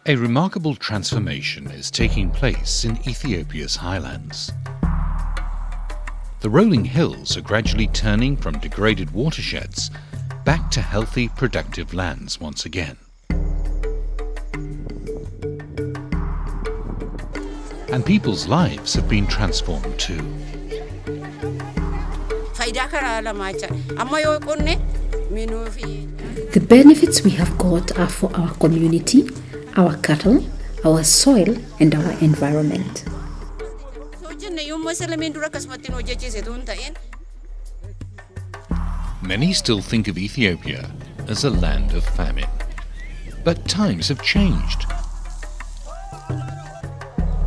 A remarkable transformation is taking place in Ethiopia's highlands. The rolling hills are gradually turning from degraded watersheds back to healthy, productive lands once again. And people's lives have been transformed too. The benefits we have got are for our community, our cattle, our soil, and our environment. Many still think of Ethiopia as a land of famine. But times have changed.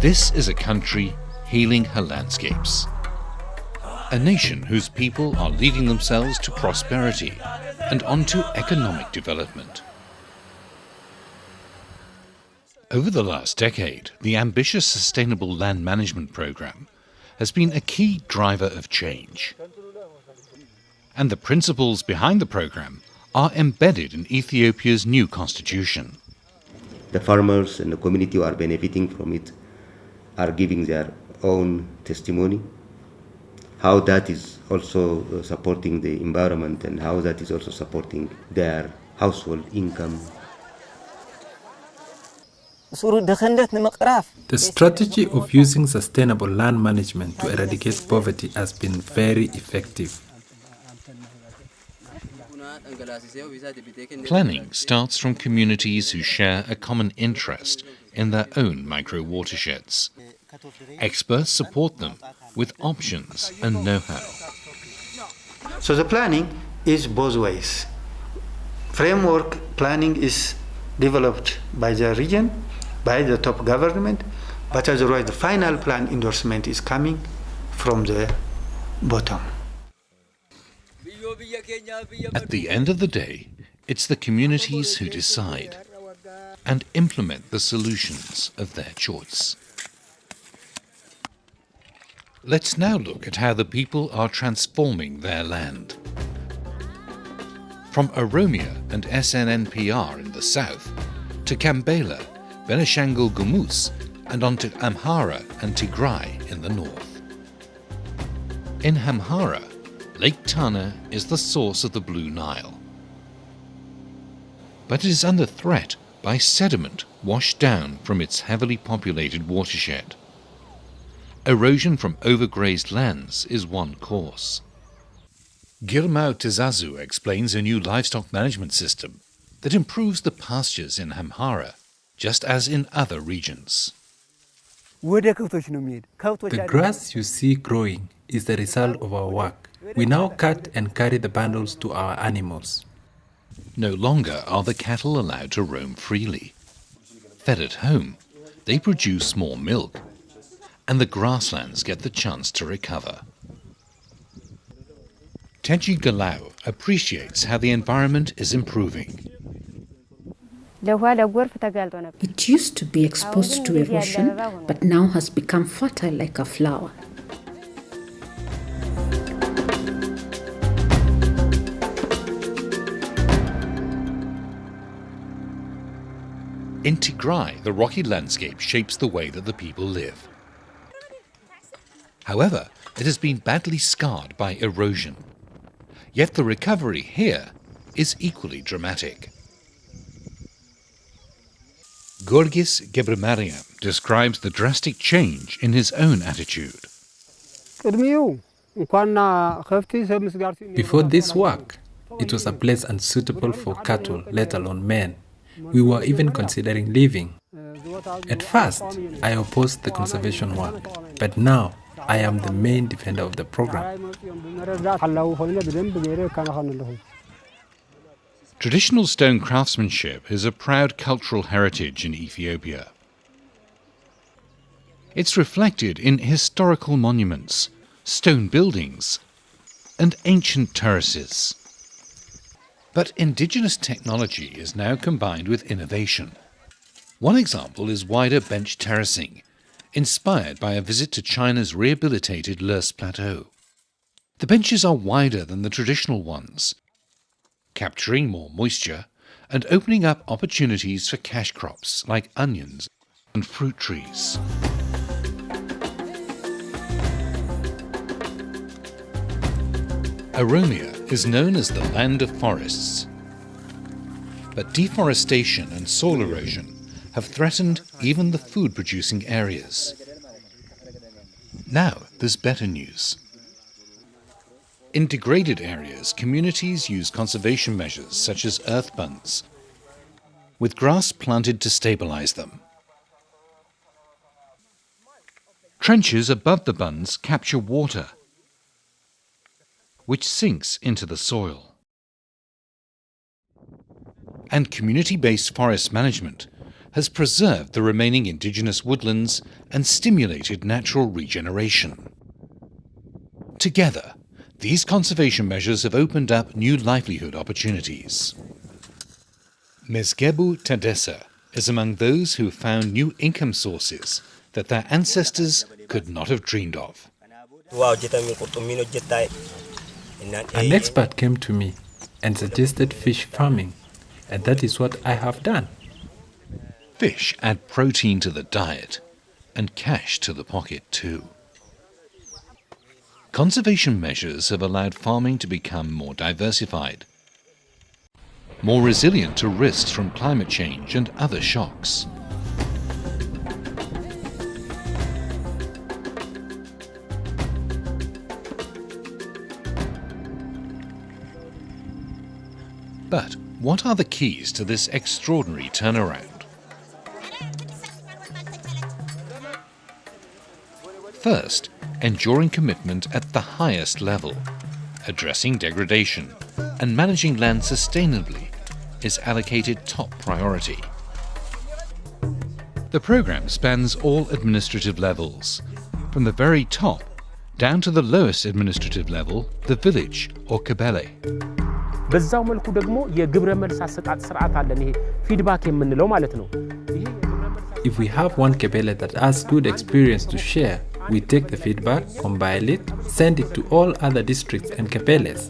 This is a country healing her landscapes. A nation whose people are leading themselves to prosperity and onto economic development. Over the last decade, the ambitious Sustainable Land Management Programme has been a key driver of change. And the principles behind the programme are embedded in Ethiopia's new constitution. The farmers and the community who are benefiting from it are giving their own testimony, how that is also supporting the environment and how that is also supporting their household income. The strategy of using sustainable land management to eradicate poverty has been very effective. Planning starts from communities who share a common interest in their own micro-watersheds. Experts support them with options and know-how. So the planning is both ways. Framework planning is developed by the region, by the top government, but otherwise the final plan endorsement is coming from the bottom. At the end of the day, it's the communities who decide and implement the solutions of their choice. Let's now look at how the people are transforming their land. From Oromia and SNNPR in the south, to Gambela, Benishangul Gumuz, and onto Amhara and Tigray in the north. In Amhara, Lake Tana is the source of the Blue Nile. But it is under threat by sediment washed down from its heavily populated watershed. Erosion from overgrazed lands is one cause. Girmau Tizazu explains a new livestock management system that improves the pastures in Amhara, just as in other regions. The grass you see growing is the result of our work. We now cut and carry the bundles to our animals. No longer are the cattle allowed to roam freely. Fed at home, they produce more milk, and the grasslands get the chance to recover. Teji Galau appreciates how the environment is improving. It used to be exposed to erosion, but now has become fertile like a flower. In Tigray, the rocky landscape shapes the way that the people live. However, it has been badly scarred by erosion. Yet the recovery here is equally dramatic. Gorgis Gebremariem describes the drastic change in his own attitude. Before this work, it was a place unsuitable for cattle, let alone men. We were even considering leaving. At first, I opposed the conservation work, but now I am the main defender of the program. Traditional stone craftsmanship is a proud cultural heritage in Ethiopia. It's reflected in historical monuments, stone buildings, and ancient terraces. But indigenous technology is now combined with innovation. One example is wider bench terracing, inspired by a visit to China's rehabilitated Lurs Plateau. The benches are wider than the traditional ones, capturing more moisture and opening up opportunities for cash crops like onions and fruit trees. Oromia is known as the land of forests, but deforestation and soil erosion have threatened even the food-producing areas. Now there's better news. In degraded areas, communities use conservation measures such as earth bunds, with grass planted to stabilize them. Trenches above the bunds capture water, which sinks into the soil. And community-based forest management has preserved the remaining indigenous woodlands and stimulated natural regeneration. Together, these conservation measures have opened up new livelihood opportunities. Mezgebu Tadessa is among those who found new income sources that their ancestors could not have dreamed of. An expert came to me and suggested fish farming, and that is what I have done. Fish add protein to the diet and cash to the pocket too. Conservation measures have allowed farming to become more diversified, more resilient to risks from climate change and other shocks. But what are the keys to this extraordinary turnaround? First, enduring commitment at the highest level, addressing degradation and managing land sustainably is allocated top priority. The program spans all administrative levels, from the very top down to the lowest administrative level, the village or kabele. በዛው መልኩ ደግሞ የግብረ መልስ አሰጣጥ ስርዓት አለን ይሄ ፊድባክ የምንለው ማለት ነው If we have one kebele that has good experience to share, we take the feedback, compile it, send it to all other districts and kebeles.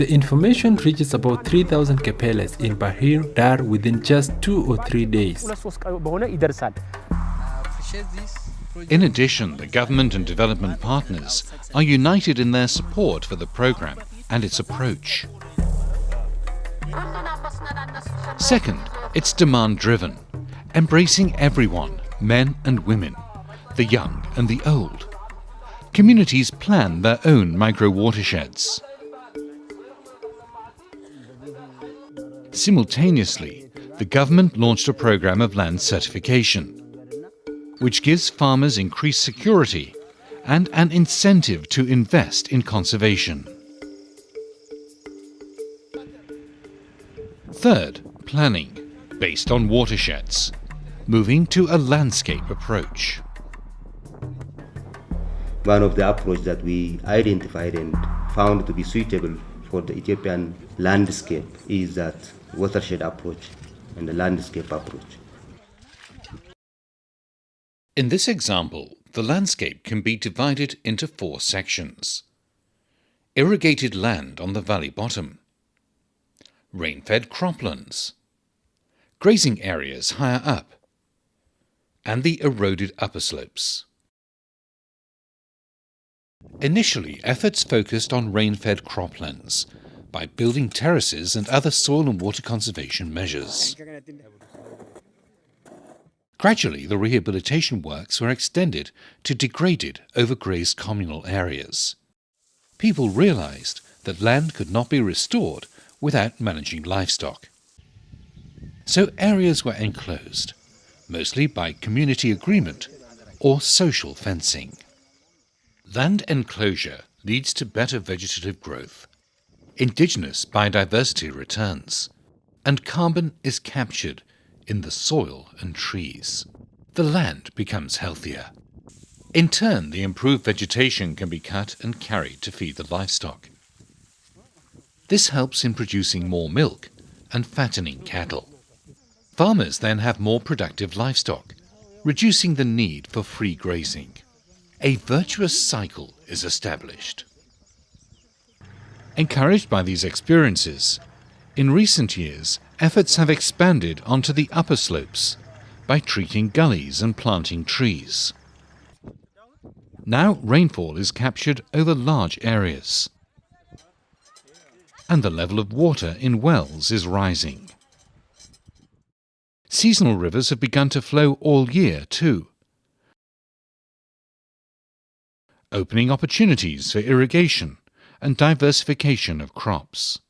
The information reaches about 3,000 kebeles in Bahir Dar within just 2 or 3 days. In addition, the government and development partners are united in their support for the program and its approach. Second, it's demand-driven, embracing everyone, men and women, the young and the old. Communities plan their own micro-watersheds. Simultaneously, the government launched a program of land certification, which gives farmers increased security and an incentive to invest in conservation. Third, planning, based on watersheds, moving to a landscape approach. One of the approaches that we identified and found to be suitable for the Ethiopian landscape is that watershed approach and the landscape approach. In this example, the landscape can be divided into 4 sections. Irrigated land on the valley bottom, rain-fed croplands, grazing areas higher up, and the eroded upper slopes. Initially, efforts focused on rain-fed croplands by building terraces and other soil and water conservation measures. Gradually, the rehabilitation works were extended to degraded, overgrazed communal areas. People realized that land could not be restored without managing livestock. So areas were enclosed, mostly by community agreement or social fencing. Land enclosure leads to better vegetative growth. Indigenous biodiversity returns, and carbon is captured in the soil and trees. The land becomes healthier. In turn, the improved vegetation can be cut and carried to feed the livestock. This helps in producing more milk and fattening cattle. Farmers then have more productive livestock, reducing the need for free grazing. A virtuous cycle is established. Encouraged by these experiences, In recent years, efforts have expanded onto the upper slopes by treating gullies and planting trees. Now rainfall is captured over large areas, and the level of water in wells is rising. Seasonal rivers have begun to flow all year too, opening opportunities for irrigation and diversification of crops.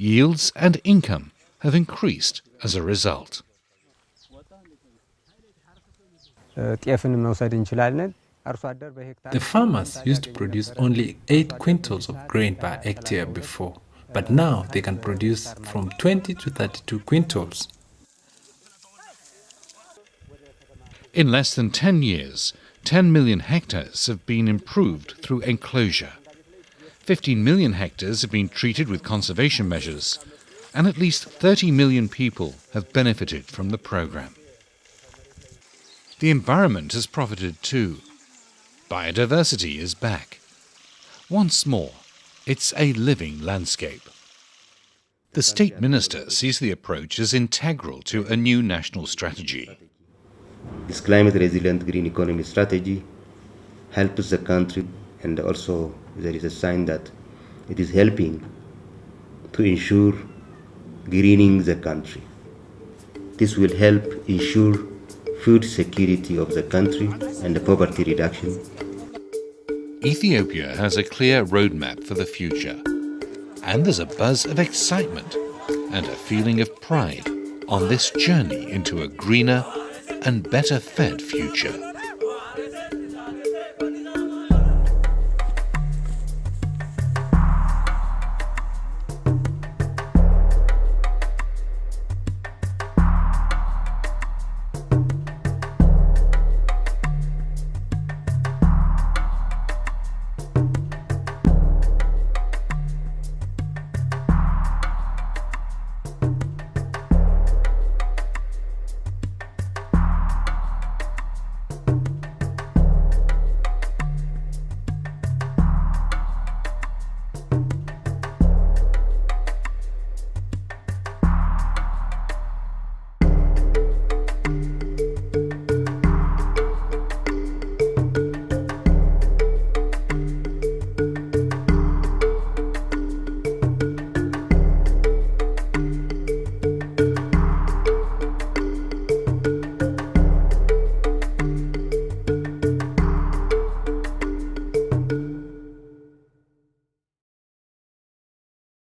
Yields and income have increased as a result. The farmers used to produce only 8 quintals of grain per hectare before, but now they can produce from 20 to 32 quintals. In less than 10 years, 10 million hectares have been improved through enclosure. 15 million hectares have been treated with conservation measures, and at least 30 million people have benefited from the program. The environment has profited too. Biodiversity is back. Once more, it's a living landscape. The State Minister sees the approach as integral to a new national strategy. This climate resilient green economy strategy helps the country, and also there is a sign that it is helping to ensure greening the country. This will help ensure food security of the country and the poverty reduction. Ethiopia has a clear roadmap for the future, and there's a buzz of excitement and a feeling of pride on this journey into a greener and better fed future.